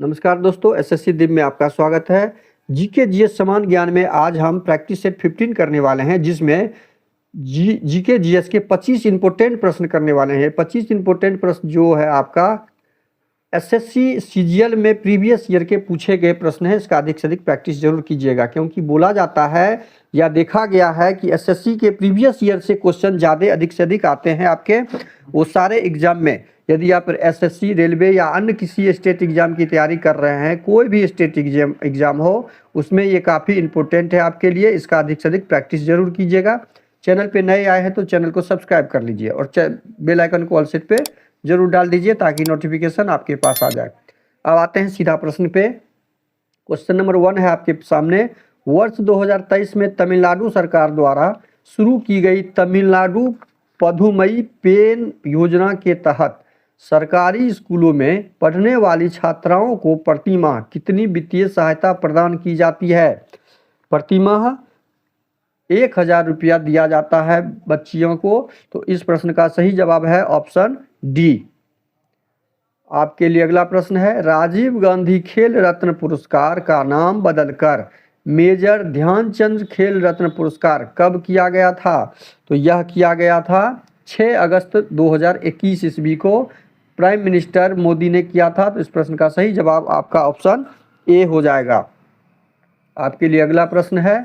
नमस्कार दोस्तों, एसएससी दिप में आपका स्वागत है। जीके जीएस समान ज्ञान में आज हम प्रैक्टिस सेट 15 करने वाले हैं, जिसमें जीके जीएस के 25 इंपोर्टेंट प्रश्न करने वाले हैं। 25 इंपोर्टेंट प्रश्न जो है आपका एसएससी सीजीएल में प्रीवियस ईयर के पूछे गए प्रश्न हैं। इसका अधिक से अधिक प्रैक्टिस जरूर कीजिएगा, क्योंकि बोला जाता है या देखा गया है कि एसएससी के प्रीवियस ईयर से क्वेश्चन ज़्यादा अधिक से अधिक आते हैं आपके वो सारे एग्जाम में। यदि आप एसएससी, रेलवे या अन्य किसी स्टेट एग्जाम की तैयारी कर रहे हैं, कोई भी स्टेट एग्जाम हो, उसमें ये काफ़ी इंपॉर्टेंट है आपके लिए। इसका अधिक से अधिक प्रैक्टिस जरूर कीजिएगा। चैनल पे नए आए हैं तो चैनल को सब्सक्राइब कर लीजिए और बेल आइकन को ऑल सेट पे जरूर डाल दीजिए, ताकि नोटिफिकेशन आपके पास आ जाए। अब आते हैं सीधा प्रश्न पे। क्वेश्चन नंबर 1 है आपके सामने। वर्ष 2023 में तमिलनाडु सरकार द्वारा शुरू की गई तमिलनाडु पधुमई पेन योजना के तहत सरकारी स्कूलों में पढ़ने वाली छात्राओं को प्रति माह कितनी वित्तीय सहायता प्रदान की जाती है? प्रति माह 1000 रुपया दिया जाता है बच्चियों को। तो इस प्रश्न का सही जवाब है ऑप्शन डी। आपके लिए अगला प्रश्न है। राजीव गांधी खेल रत्न पुरस्कार का नाम बदलकर मेजर ध्यानचंद खेल रत्न पुरस्कार कब किया गया था? तो यह किया गया था 6 अगस्त 2021 ईस्वी को, प्राइम मिनिस्टर मोदी ने किया था। तो इस प्रश्न का सही जवाब आपका ऑप्शन ए हो जाएगा। आपके लिए अगला प्रश्न है।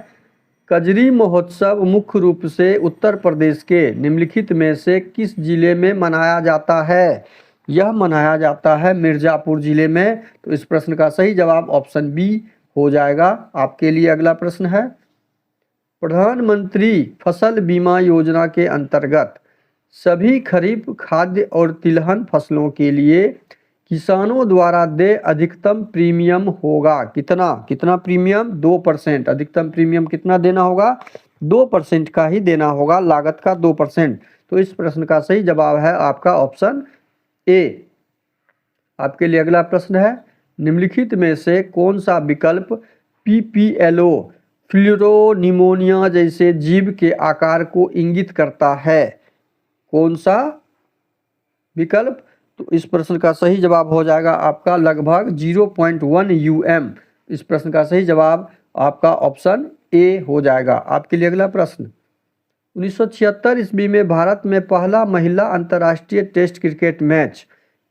कजरी महोत्सव मुख्य रूप से उत्तर प्रदेश के निम्नलिखित में से किस जिले में मनाया जाता है? यह मनाया जाता है मिर्जापुर जिले में। तो इस प्रश्न का सही जवाब ऑप्शन बी हो जाएगा। आपके लिए अगला प्रश्न है। प्रधानमंत्री फसल बीमा योजना के अंतर्गत सभी खरीफ, खाद्य और तिलहन फसलों के लिए किसानों द्वारा देय अधिकतम प्रीमियम होगा कितना प्रीमियम? 2%। अधिकतम प्रीमियम कितना देना होगा? 2% का ही देना होगा, लागत का 2%। तो इस प्रश्न का सही जवाब है आपका ऑप्शन ए। आपके लिए अगला प्रश्न है। निम्नलिखित में से कौन सा विकल्प पीपीएलओ फ्लोरोनिमोनिया जैसे जीव के आकार को इंगित करता है? कौन सा विकल्प? तो इस प्रश्न का सही जवाब हो जाएगा आपका लगभग 0.1 UM। इस प्रश्न का सही जवाब आपका ऑप्शन ए हो जाएगा। आपके लिए अगला प्रश्न। 1976 ईस्वी में भारत में पहला महिला अंतर्राष्ट्रीय टेस्ट क्रिकेट मैच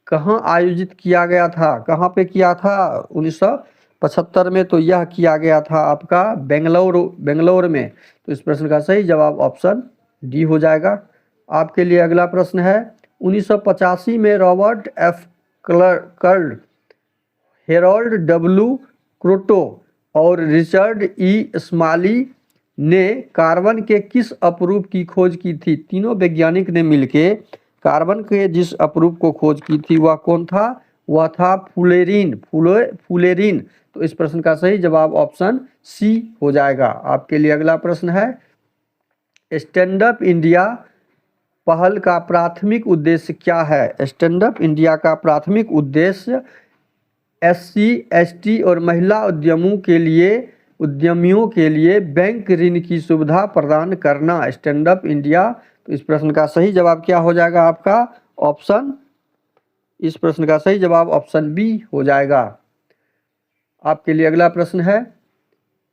कहाँ आयोजित किया गया था? कहाँ पे किया था 1975 में? तो यह किया गया था आपका बेंगलोर में। तो इस प्रश्न का सही जवाब ऑप्शन डी हो जाएगा। आपके लिए अगला प्रश्न है। 1985 में Robert F Curl, Harold W Kroto और रिचर्ड ई स्मॉली ने कार्बन के किस अपरूप की खोज की थी? तीनों वैज्ञानिक ने मिलकर कार्बन के जिस अपरूप को खोज की थी वह कौन था? वह था फुलेरिन। तो इस प्रश्न का सही जवाब ऑप्शन सी हो जाएगा। आपके लिए अगला प्रश्न है। स्टैंड अप इंडिया पहल का प्राथमिक उद्देश्य क्या है? स्टैंड अप इंडिया का प्राथमिक उद्देश्य SC, ST और महिला उद्यमियों के लिए बैंक ऋण की सुविधा प्रदान करना। Stand up India. तो इस प्रश्न का सही जवाब क्या हो जाएगा आपका ऑप्शन? इस प्रश्न का सही जवाब ऑप्शन बी हो जाएगा। आपके लिए अगला प्रश्न है।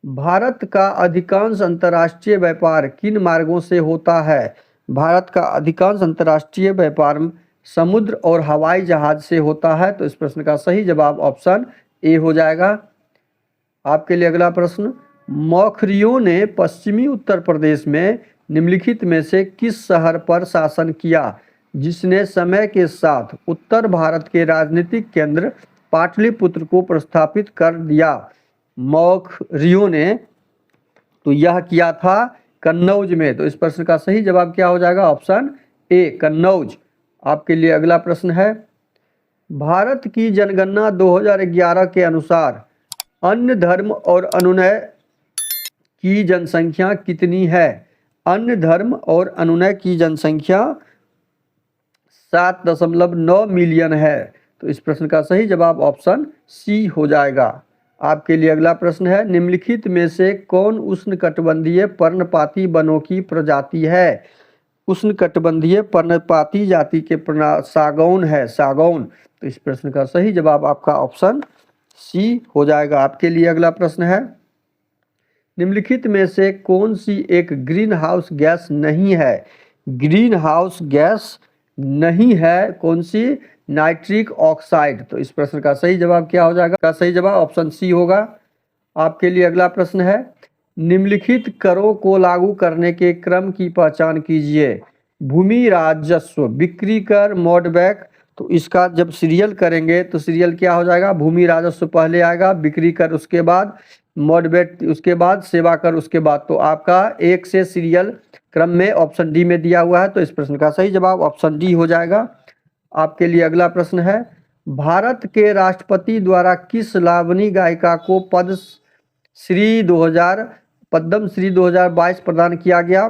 भारत का अधिकांश अंतर्राष्ट्रीय व्यापार किन मार्गों से होता है? भारत का अधिकांश अंतर्राष्ट्रीय व्यापार समुद्र और हवाई जहाज से होता है। तो इस प्रश्न का सही जवाब ऑप्शन ए हो जाएगा। आपके लिए अगला प्रश्न। मौखरियों ने पश्चिमी उत्तर प्रदेश में निम्नलिखित में से किस शहर पर शासन किया, जिसने समय के साथ उत्तर भारत के राजनीतिक केंद्र पाटलिपुत्र को प्रस्थापित कर दिया? मौखरियों ने तो यह किया था कन्नौज में। तो इस प्रश्न का सही जवाब क्या हो जाएगा ऑप्शन ए, कन्नौज। आपके लिए अगला प्रश्न है। भारत की जनगणना 2011 के अनुसार अन्य धर्म और अनुनय की जनसंख्या कितनी है? अन्य धर्म और अनुनय की जनसंख्या 7.9 मिलियन है। तो इस प्रश्न का सही जवाब ऑप्शन सी हो जाएगा। आपके लिए अगला प्रश्न है। निम्नलिखित में से कौन उष्णकटिबंधीय पर्णपाती वनों की प्रजाति है? उष्णकटिबंधीय पर्णपाती जाति के सागौन है, सागौन। तो इस प्रश्न का सही जवाब आपका ऑप्शन सी हो जाएगा। आपके लिए अगला प्रश्न है, निम्नलिखित में से कौन सी एक ग्रीन हाउस गैस नहीं है? ग्रीन हाउस गैस नहीं है कौन सी? Nitric oxide. तो इस प्रश्न का सही जवाब क्या हो जाएगा? का सही जवाब ऑप्शन सी होगा। आपके लिए अगला प्रश्न है, निम्नलिखित करों को लागू करने के क्रम की पहचान कीजिए। भूमि राजस्व, बिक्री कर, मोडबैक। तो इसका जब सीरियल करेंगे तो सीरियल क्या हो जाएगा? भूमि राजस्व पहले आएगा, बिक्री कर उसके बाद, मोडबैक उसके बाद, सेवा कर उसके बाद। तो आपका एक से सीरियल क्रम में ऑप्शन डी में दिया हुआ है, तो इस प्रश्न का सही जवाब ऑप्शन डी हो जाएगा। आपके लिए अगला प्रश्न है, भारत के राष्ट्रपति द्वारा किस लावणी गायिका को पद्म श्री 2022 प्रदान किया गया?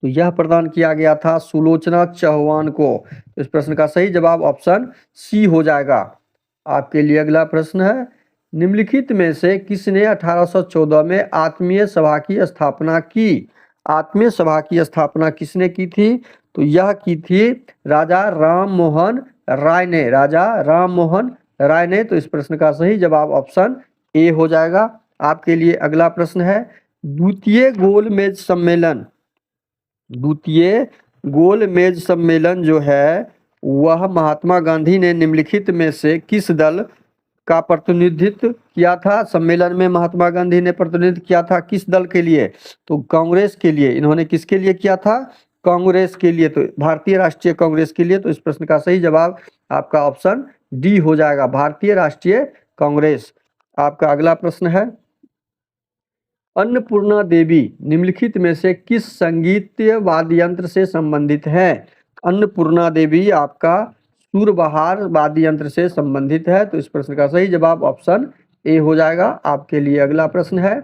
तो यह प्रदान किया गया था सुलोचना चौहान को। इस प्रश्न का सही जवाब ऑप्शन सी हो जाएगा। आपके लिए अगला प्रश्न है, निम्नलिखित में से किसने 1814 में आत्मीय सभा की स्थापना की? आत्मीय सभा की स्थापना किसने की थी? तो यह की थी राजा राम मोहन राय ने। राजा राम मोहन राय ने। तो इस प्रश्न का सही जवाब ऑप्शन ए हो जाएगा। आपके लिए अगला प्रश्न है, द्वितीय गोलमेज सम्मेलन, द्वितीय गोलमेज सम्मेलन जो है वह महात्मा गांधी ने निम्नलिखित में से किस दल का प्रतिनिधित्व किया था? सम्मेलन में महात्मा गांधी ने प्रतिनिधित्व किया था किस दल के लिए? तो कांग्रेस के लिए। इन्होंने किसके लिए किया था? कांग्रेस के लिए, तो भारतीय राष्ट्रीय कांग्रेस के लिए। तो इस प्रश्न का सही जवाब आपका ऑप्शन डी हो जाएगा, भारतीय राष्ट्रीय कांग्रेस। आपका अगला प्रश्न है, अन्नपूर्णा देवी निम्नलिखित में से किस संगीतीय वाद्य यंत्र से संबंधित है? अन्नपूर्णा देवी आपका सुरबहार वाद्य यंत्र से संबंधित है। तो इस प्रश्न का सही जवाब ऑप्शन ए हो जाएगा। आपके लिए अगला प्रश्न है,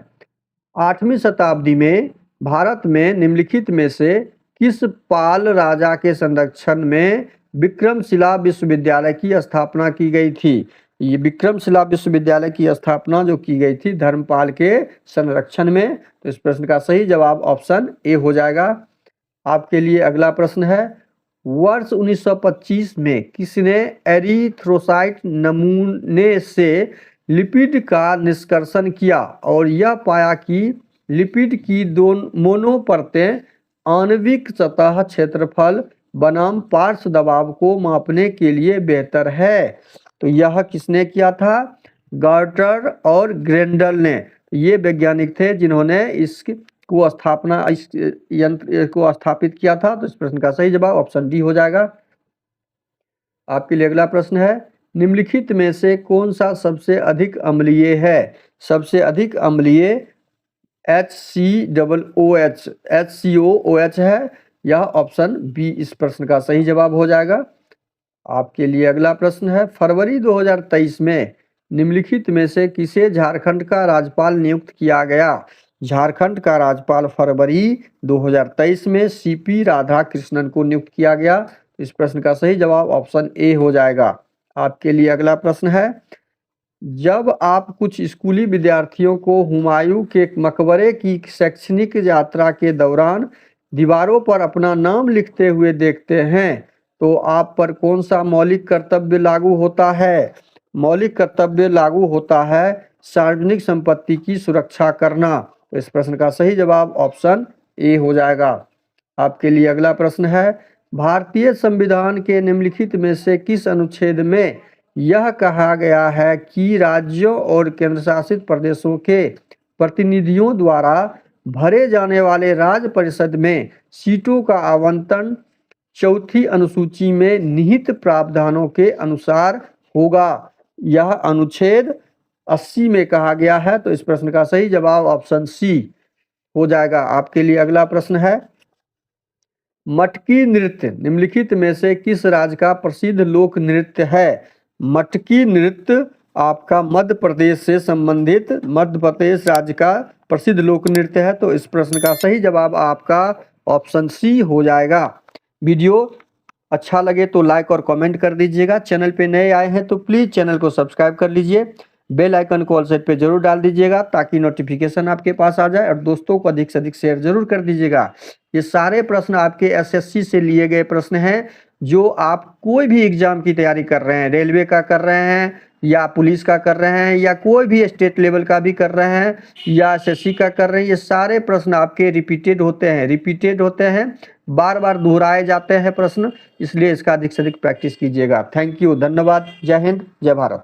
8वीं शताब्दी में भारत में निम्नलिखित में से किस पाल राजा के संरक्षण में विक्रमशिला विश्वविद्यालय की स्थापना की गई थी? ये विक्रमशिला विश्वविद्यालय की स्थापना जो की गई थी धर्मपाल के संरक्षण में। तो इस प्रश्न का सही जवाब ऑप्शन ए हो जाएगा। आपके लिए अगला प्रश्न है, वर्ष 1925 में किसने एरिथ्रोसाइट नमूने से लिपिड का निष्कर्षण किया और यह पाया कि लिपिड की दोनों मोनो परतें आणविक सतह क्षेत्रफल बनाम पार्श्व दबाव को मापने के लिए बेहतर है? तो यह किसने किया था? गार्टर और ग्रेंडल ने। ये वैज्ञानिक थे जिन्होंने इस यंत्र को स्थापित किया था। तो इस प्रश्न का सही जवाब ऑप्शन डी हो जाएगा। आपके लिए अगला प्रश्न है, निम्नलिखित में से कौन सा सबसे अधिक अम्लीय है? सबसे अधिक अम्लीय HCOOH है। यह ऑप्शन बी इस प्रश्न का सही जवाब हो जाएगा। आपके लिए अगला प्रश्न है, फरवरी 2023 में निम्नलिखित में से किसे झारखंड का राज्यपाल नियुक्त किया गया? झारखंड का राज्यपाल फरवरी 2023 में सीपी राधाकृष्णन को नियुक्त किया गया। इस प्रश्न का सही जवाब ऑप्शन ए हो जाएगा। आपके लिए अगला प्रश्न है, जब आप कुछ स्कूली विद्यार्थियों को हुमायूं के मकबरे की शैक्षणिक यात्रा के दौरान दीवारों पर अपना नाम लिखते हुए देखते हैं तो आप पर कौन सा मौलिक कर्तव्य लागू होता है? मौलिक कर्तव्य लागू होता है सार्वजनिक संपत्ति की सुरक्षा करना। तो इस प्रश्न का सही जवाब ऑप्शन ए हो जाएगा। आपके लिए अगला प्रश्न है, भारतीय संविधान के निम्नलिखित में से किस अनुच्छेद में यह कहा गया है कि राज्यों और केंद्रशासित प्रदेशों के प्रतिनिधियों द्वारा भरे जाने वाले राज्य परिषद में सीटों का आवंटन चौथी अनुसूची में निहित प्रावधानों के अनुसार होगा? यह अनुच्छेद 80 में कहा गया है। तो इस प्रश्न का सही जवाब ऑप्शन सी हो जाएगा। आपके लिए अगला प्रश्न है, मटकी नृत्य निम्नलिखित में से किस राज्य का प्रसिद्ध लोक नृत्य है? मटकी नृत्य आपका मध्य प्रदेश से संबंधित मध्य प्रदेश राज्य का प्रसिद्ध लोक नृत्य है। तो इस प्रश्न का सही जवाब आपका ऑप्शन सी हो जाएगा। वीडियो अच्छा लगे तो लाइक और कमेंट कर दीजिएगा। चैनल पे नए आए हैं तो प्लीज़ चैनल को सब्सक्राइब कर लीजिए। बेल आइकन को ऑल सेट पे जरूर डाल दीजिएगा ताकि नोटिफिकेशन आपके पास आ जाए, और दोस्तों को अधिक से अधिक शेयर जरूर कर दीजिएगा। ये सारे प्रश्न आपके एसएससी से लिए गए प्रश्न हैं जो आप कोई भी एग्जाम की तैयारी कर रहे हैं, रेलवे का कर रहे हैं, या पुलिस का कर रहे हैं या कोई भी स्टेट लेवल का भी कर रहे हैं या एसएससी का कर रहे हैं, ये सारे प्रश्न आपके रिपीटेड होते हैं, बार बार दोहराए जाते हैं प्रश्न, इसलिए इसका अधिक से अधिक प्रैक्टिस कीजिएगा। थैंक यू, धन्यवाद, जय हिंद, जय भारत।